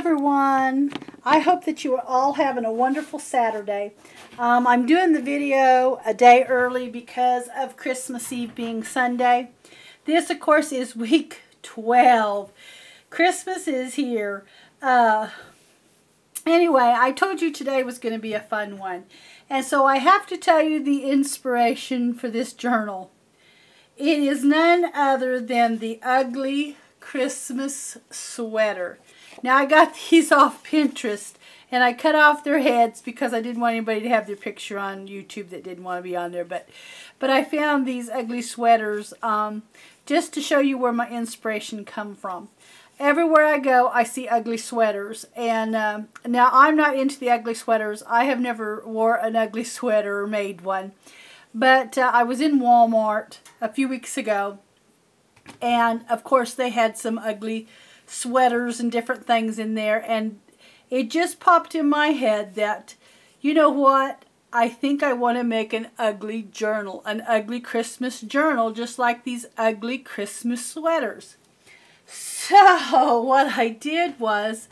everyone. I hope that you are all having a wonderful Saturday. I'm doing the video a day early because of Christmas Eve being Sunday. This, of course, is week 12. Christmas is here. Anyway, I told you today was going to be a fun one. And so I have to tell you the inspiration for this journal. It is none other than the ugly Christmas sweater. Now, I got these off Pinterest, and I cut off their heads because I didn't want anybody to have their picture on YouTube that didn't want to be on there. But I found these ugly sweaters just to show you where my inspiration come from. Everywhere I go, I see ugly sweaters. And now, I'm not into the ugly sweaters. I have never wore an ugly sweater or made one. But I was in Walmart a few weeks ago. And, of course, they had some ugly sweaters and different things in there. And it just popped in my head that, you know what? I think I want to make an ugly journal. An ugly Christmas journal, just like these ugly Christmas sweaters. So, what I did was,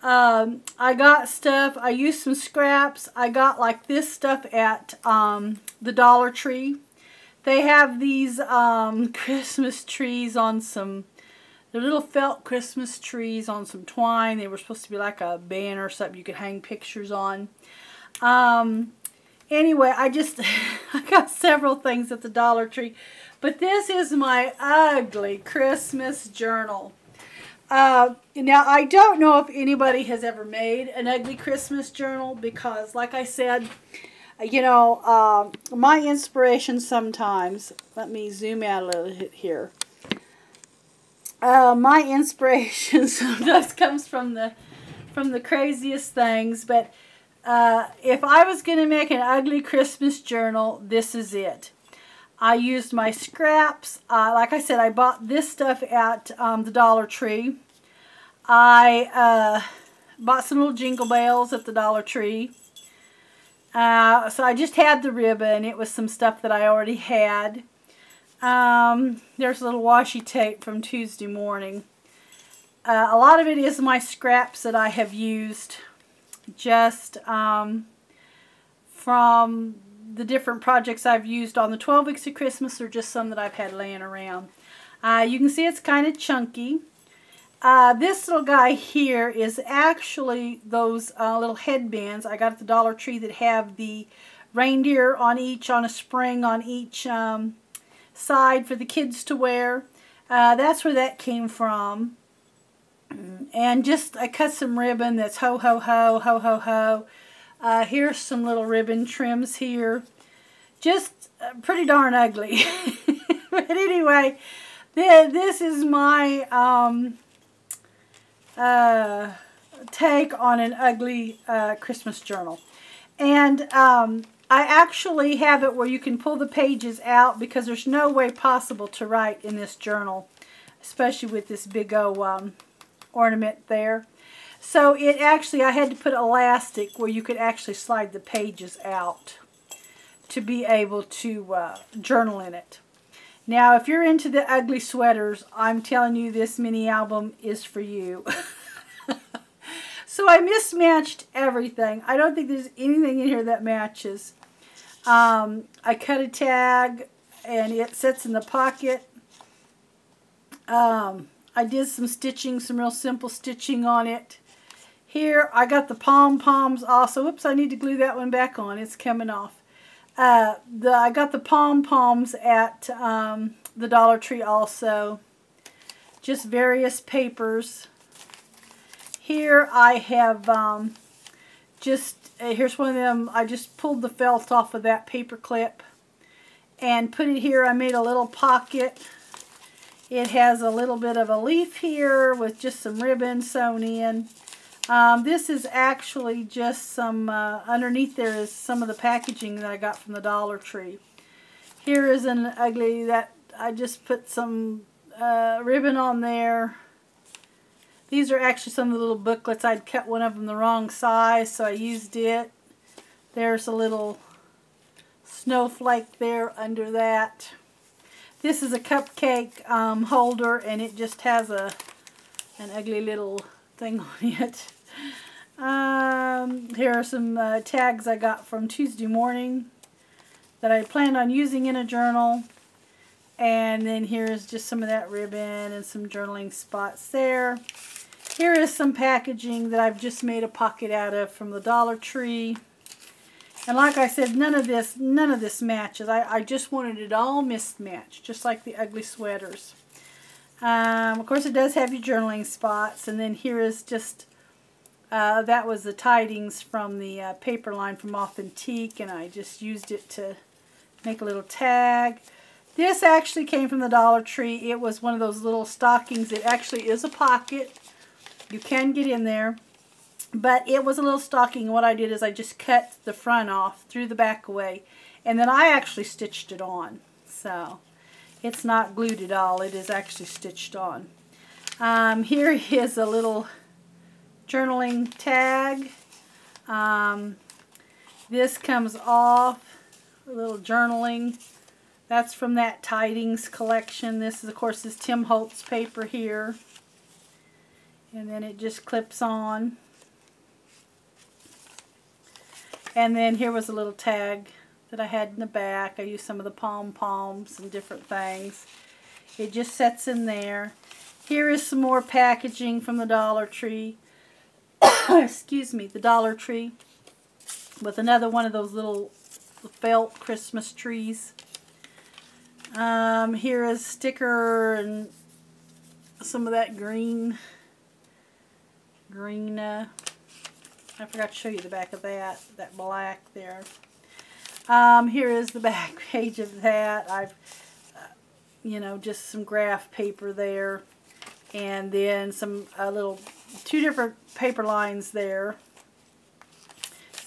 I got stuff. I used some scraps. I got like this stuff at the Dollar Tree. They have these Christmas trees on some, they're little felt Christmas trees on some twine. They were supposed to be like a banner or something you could hang pictures on. Anyway, I got several things at the Dollar Tree. But this is my ugly Christmas journal. Now, I don't know if anybody has ever made an ugly Christmas journal because, like I said, you know, my inspiration sometimes, let me zoom out a little bit here. My inspiration sometimes comes from the craziest things, but if I was going to make an ugly Christmas journal, this is it. I used my scraps. Like I said, I bought this stuff at the Dollar Tree. I bought some little jingle bells at the Dollar Tree. So I just had the ribbon. It was some stuff that I already had. There's a little washi tape from Tuesday morning. A lot of it is my scraps that I have used just from the different projects I've used on the 12 weeks of Christmas, or just some that I've had laying around. You can see it's kind of chunky. This little guy here is actually those little headbands I got at the Dollar Tree that have the reindeer on a spring on each side for the kids to wear. That's where that came from. And just, I cut some ribbon that's ho, ho, ho, ho, ho, ho. Here's some little ribbon trims here. Just pretty darn ugly. But anyway, this is my take on an ugly Christmas journal. And I actually have it where you can pull the pages out because there's no way possible to write in this journal, especially with this big old ornament there. So it actually, I had to put elastic where you could actually slide the pages out to be able to journal in it. Now, if you're into the ugly sweaters, I'm telling you this mini album is for you. So I mismatched everything. I don't think there's anything in here that matches. I cut a tag and it sits in the pocket. I did some stitching, some real simple stitching on it. Here, I got the pom-poms also. Oops, I need to glue that one back on. It's coming off. I got the pom-poms at the Dollar Tree also. Just various papers. Here I have here's one of them. I just pulled the felt off of that paper clip and put it here. I made a little pocket. It has a little bit of a leaf here with just some ribbon sewn in. This is actually just some, underneath there is some of the packaging that I got from the Dollar Tree. Here is an ugly, that I just put some ribbon on there. These are actually some of the little booklets. I'd cut one of them the wrong size, so I used it. There's a little snowflake there under that. This is a cupcake holder, and it just has an ugly little thing on it. Here are some tags I got from Tuesday morning that I planned on using in a journal. And then here's just some of that ribbon and some journaling spots there. Here is some packaging that I've just made a pocket out of from the Dollar Tree. And like I said, none of this matches. I just wanted it all mismatched, just like the ugly sweaters. Of course, it does have your journaling spots. And then here is just, that was the tidings from the paper line from Authentique, and I just used it to make a little tag. This actually came from the Dollar Tree. It was one of those little stockings. It actually is a pocket. You can get in there. But it was a little stocking. What I did is I just cut the front off, threw the back away, and then I actually stitched it on. So it's not glued at all. It is actually stitched on. Here is a little journaling tag. This comes off, a little journaling. That's from that Tidings collection. This is, of course, is Tim Holtz paper here. And then it just clips on. And then here was a little tag that I had in the back. I used some of the pom-poms and different things. It just sets in there. Here is some more packaging from the Dollar Tree. Excuse me, the Dollar Tree. With another one of those little felt Christmas trees. Here is a sticker and some of that green. I forgot to show you the back of that black there. Here is the back page of that. I've, you know, just some graph paper there. And then some two different paper lines there.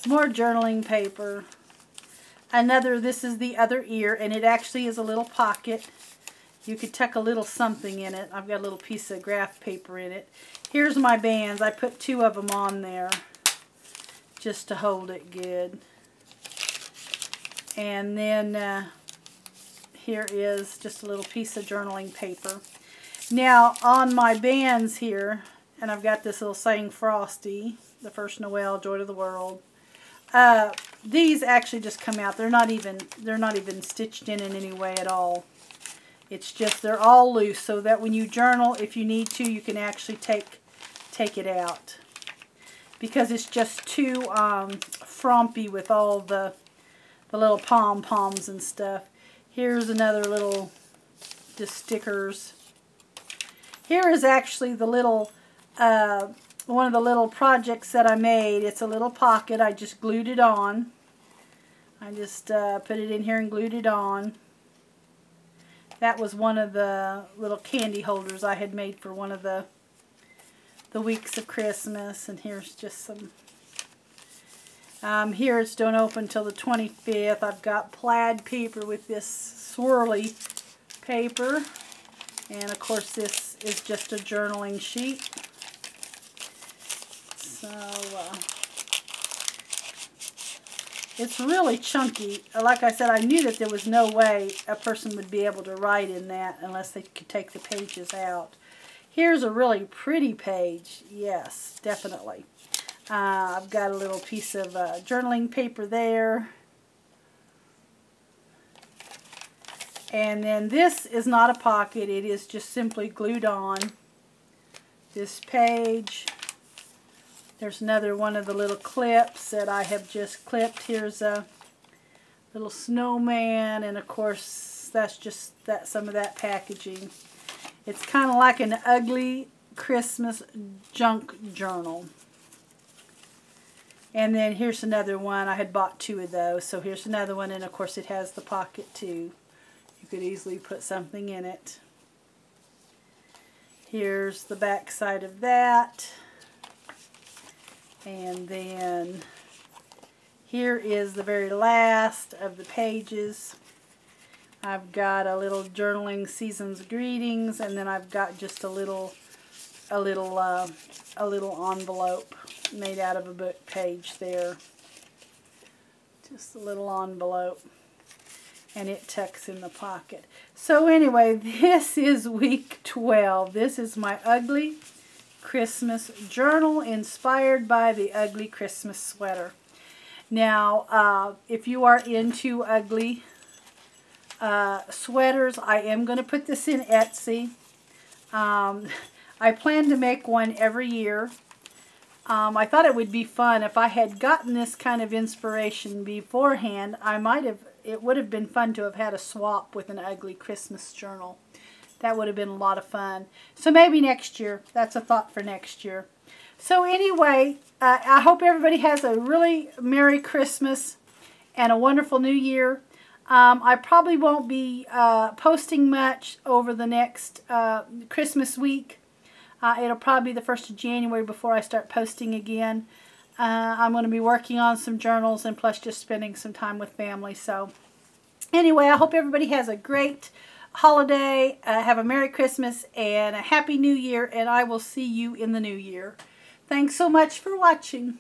Some more journaling paper. This is the other ear, and it actually is a little pocket. You could tuck a little something in it. I've got a little piece of graph paper in it. Here's my bands. I put 2 of them on there just to hold it good. And then here is just a little piece of journaling paper. Now on my bands here, and I've got this little saying Frosty, the first Noel, joy to the world. These actually just come out. They're not even stitched in any way at all. It's just they're all loose, so that when you journal, if you need to, you can actually take it out, because it's just too frumpy with all the little pom-poms and stuff. Here's another little just stickers. Here is actually the little one of the little projects that I made. It's a little pocket. I just glued it on. I just put it in here and glued it on. That was one of the little candy holders I had made for one of the weeks of Christmas. And here's just some. Here it's don't open till the 25th. I've got plaid paper with this swirly paper. And of course this is just a journaling sheet. So it's really chunky. Like I said, I knew that there was no way a person would be able to write in that unless they could take the pages out. Here's a really pretty page. Yes, definitely. I've got a little piece of journaling paper there. And then this is not a pocket. It is just simply glued on. This page. There's another one of the little clips that I have just clipped. Here's a little snowman, and of course that's just some of that packaging. It's kind of like an ugly Christmas junk journal. And then here's another one. I had bought 2 of those, so here's another one, and of course it has the pocket too. You could easily put something in it. Here's the back side of that. And then here is the very last of the pages. I've got a little journaling season's greetings, and then I've got just a little envelope made out of a book page there. Just a little envelope, and it tucks in the pocket. So anyway, this is week 12. This is my ugly Christmas journal inspired by the ugly Christmas sweater. Now, if you are into ugly sweaters, I am going to put this in Etsy. I plan to make one every year. I thought it would be fun if I had gotten this kind of inspiration beforehand. It would have been fun to have had a swap with an ugly Christmas journal. That would have been a lot of fun. So maybe next year. That's a thought for next year. So anyway, I hope everybody has a really Merry Christmas and a wonderful New Year. I probably won't be posting much over the next Christmas week. It'll probably be the 1st of January before I start posting again. I'm going to be working on some journals and plus just spending some time with family. So anyway, I hope everybody has a great holiday. Have a Merry Christmas and a Happy New Year, and I will see you in the New Year. Thanks so much for watching.